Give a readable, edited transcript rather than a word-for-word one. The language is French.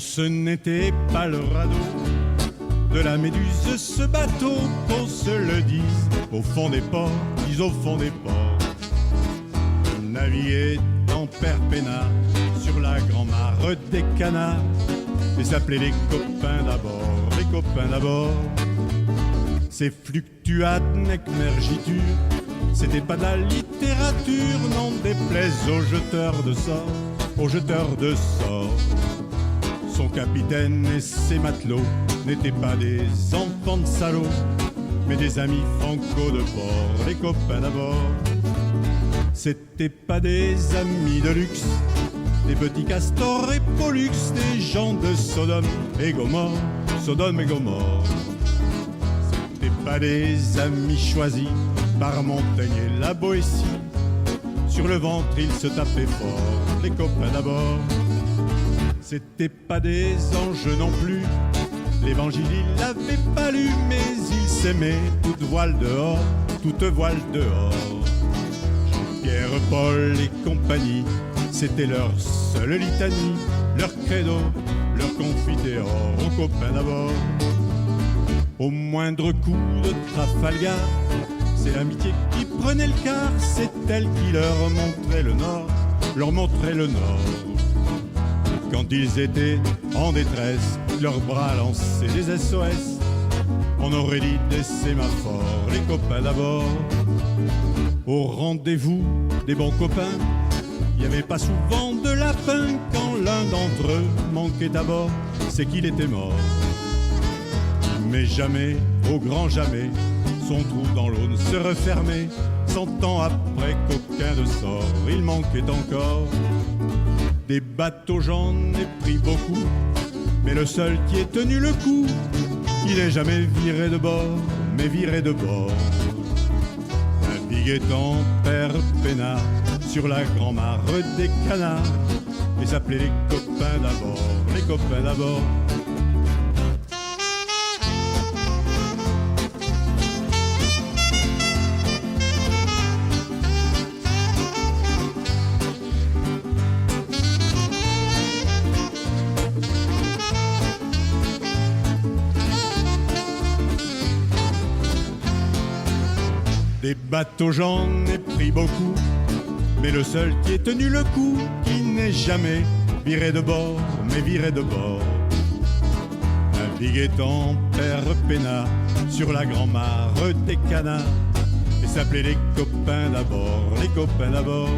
ce n'était pas le radeau de la Méduse, ce bateau, qu'on se le dise, au fond des ports, dis au fond des ports. On naviguait en Perpénard, sur la grand-mare des canards, et s'appelait les copains d'abord, les copains d'abord. Ces fluctuades nec mergiture, c'était pas de la littérature, n'en déplaise aux jeteurs de sorts, aux jeteurs de sorts. Son capitaine et ses matelots n'étaient pas des enfants de salauds, mais des amis franco de bord, les copains d'abord. C'étaient pas des amis de luxe, des petits castors et pollux, des gens de Sodome et Gomorre, Sodome et Gomorre. C'étaient pas des amis choisis par Montaigne et la Boétie, sur le ventre ils se tapaient fort, les copains d'abord. C'étaient pas des anges non plus, l'évangile ils l'avaient pas lu, mais ils s'aimaient toute voile dehors, toute voile dehors. Jean-Pierre, Paul et compagnie, c'était leur seule litanie, leur credo, leur confiteor, aux copains d'abord. Au moindre coup de Trafalgar, c'est l'amitié qui prenait le quart, c'est elle qui leur montrait le nord, leur montrait le nord. Quand ils étaient en détresse, leurs bras lançaient des SOS, on aurait dit des sémaphores, les copains d'abord. Au rendez-vous des bons copains, il n'y avait pas souvent de lapin. Quand l'un d'entre eux manquait d'abord, c'est qu'il était mort. Mais jamais, au grand jamais, son trou dans l'Aune se refermait. 100 ans après qu'aucun de sort, il manquait encore. Des bateaux j'en ai pris beaucoup, mais le seul qui ait tenu le coup, il n'est jamais viré de bord, mais viré de bord. Naviguait en Perpénard, sur la grand-mare des canards, et s'appelait les copains d'abord, les copains d'abord. Des bateaux j'en ai pris beaucoup, mais le seul qui ait tenu le coup, qui n'est jamais viré de bord, mais viré de bord. Naviguait en Perpénard, sur la grand-mare des canards, et s'appelait les copains d'abord, les copains d'abord.